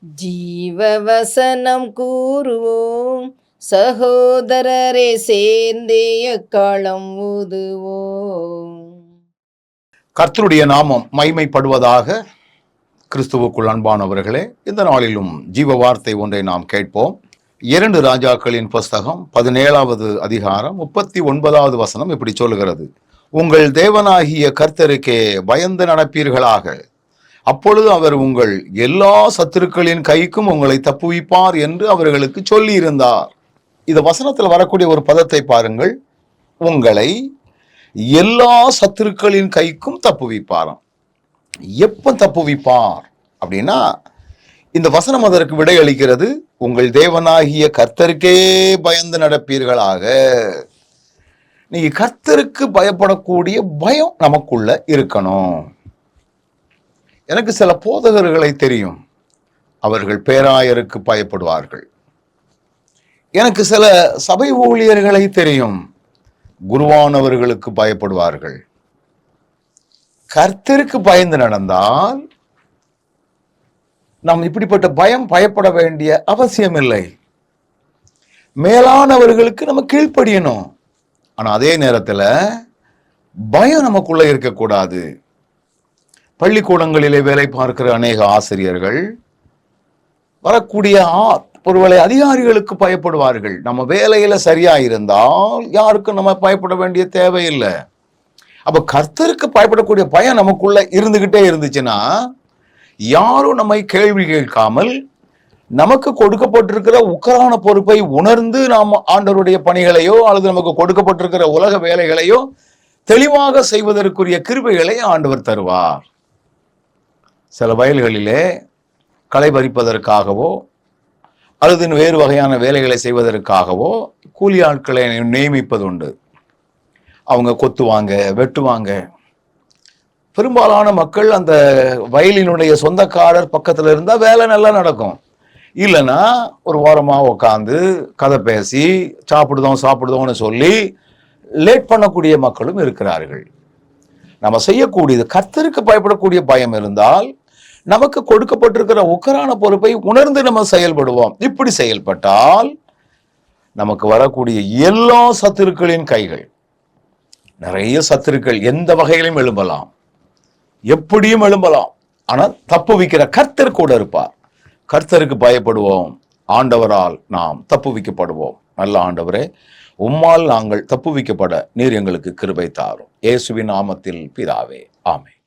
ஜீவவசனம் கூறுவோம், சகோதரரே சேர்ந்தே எக்காலம் ஊதுவோம். கர்த்தருடைய நாமம் மகிமைப்படுவதாக. கிறிஸ்துவுக்குள் அன்பானவர்களே, இந்த நாளிலும் ஜீவ வார்த்தை ஒன்றை நாம் கேட்போம். 2 ராஜாக்களின் புஸ்தகம் 17வது அதிகாரம் 39வது வசனம் இப்படி சொல்லுகிறது: உங்கள் தேவனாகிய கர்த்தருக்கே பயந்து நடப்பீர்களாக, அப்பொழுது அவர் உங்கள் எல்லா சத்துருக்களின் கைக்கும் உங்களை தப்புவிப்பார் என்று அவர்களுக்கு சொல்லி இருந்தார். இந்த வசனத்தில் வரக்கூடிய ஒரு பதத்தை பாருங்கள். உங்களை எல்லா சத்துருக்களின் கைக்கும் தப்புவிப்பாராம். எப்ப தப்புவிப்பார் அப்படின்னா, இந்த வசனம் அதற்கு விடை அளிக்கிறது. உங்கள் தேவனாகிய கர்த்தருக்கே பயந்து நடப்பீர்களாக. நீங்க கர்த்தருக்கு பயப்படக்கூடிய பயம் நமக்குள்ள இருக்கணும். எனக்கு சில போதகர்களை தெரியும், அவர்கள் பேராயருக்கு பயப்படுவார்கள். எனக்கு சில சபை ஊழியர்களை தெரியும், குருவானவர்களுக்கு பயப்படுவார்கள். கர்த்தருக்கு பயந்து நடந்தால் நாம் இப்படிப்பட்ட பயப்பட வேண்டிய அவசியம் இல்லை. மேலானவர்களுக்கு நம்ம கீழ்ப்படியணும். ஆனா அதே நேரத்துல பயம் நமக்குள்ள இருக்கக்கூடாது. பள்ளிக்கூடங்களிலே வேலை பார்க்கிற அநேக ஆசிரியர்கள் வரக்கூடிய ஒருவேளை அதிகாரிகளுக்கு பயப்படுவார்கள். நம்ம வேலையில சரியா இருந்தால் யாருக்கும் நம்ம பயப்பட வேண்டிய தேவையில்லை. அப்ப கர்த்தருக்கு பயப்படக்கூடிய பயம் நமக்குள்ள இருந்துகிட்டே இருந்துச்சுன்னா, யாரும் நம்மை கேள்வி கேட்காமல் நமக்கு கொடுக்கப்பட்டிருக்கிற உக்கரான பொறுப்பை உணர்ந்து நாம் ஆண்டவருடைய பணிகளையோ அல்லது நமக்கு கொடுக்கப்பட்டிருக்கிற உலக வேலைகளையோ தெளிவாக செய்வதற்குரிய கிருபைகளை ஆண்டவர் தருவார். சில வயல்களிலே களை பறிப்பதற்காகவோ அல்லது வேறு வகையான வேலைகளை செய்வதற்காகவோ கூலி ஆட்களை நியமிப்பதுண்டு. அவங்க கொத்துவாங்க, வெட்டுவாங்க. பெரும்பாலான மக்கள் அந்த வயலினுடைய சொந்தக்காரர் பக்கத்துல இருந்தா வேலை நல்லா நடக்கும். இல்லைன்னா ஒரு வாரமா உட்காந்து கதை பேசி சாப்பிடுதோம்னு சொல்லி லேட் பண்ணக்கூடிய மக்களும் இருக்கிறார்கள். நம்ம செய்யக்கூடியது கர்த்தருக்கு பயப்படக்கூடிய பயம் இருந்தால் நமக்கு கொடுக்கப்பட்டிருக்கிற உக்கரான பொறுப்பை உணர்ந்து நம்ம செயல்படுவோம். இப்படி செயல்பட்டால் நமக்கு வரக்கூடிய எல்லா சத்துருக்களின் கைகள், நிறைய சத்துருக்கள் எந்த வகையிலும் எழும்பலாம், எப்படியும் எழும்பலாம். ஆனால் தப்புவிக்கிற கர்த்தர் கூட இருப்பார். கர்த்தருக்கு பயப்படுவோம், ஆண்டவரால் நாம் தப்புவிக்கப்படுவோம். நல்ல ஆண்டவரே, உம்மால் நாங்கள் தப்புவிக்கப்பட நீர் எங்களுக்கு கிருபை தாரும். இயேசுவின் நாமத்தில் பிதாவே, ஆமென்.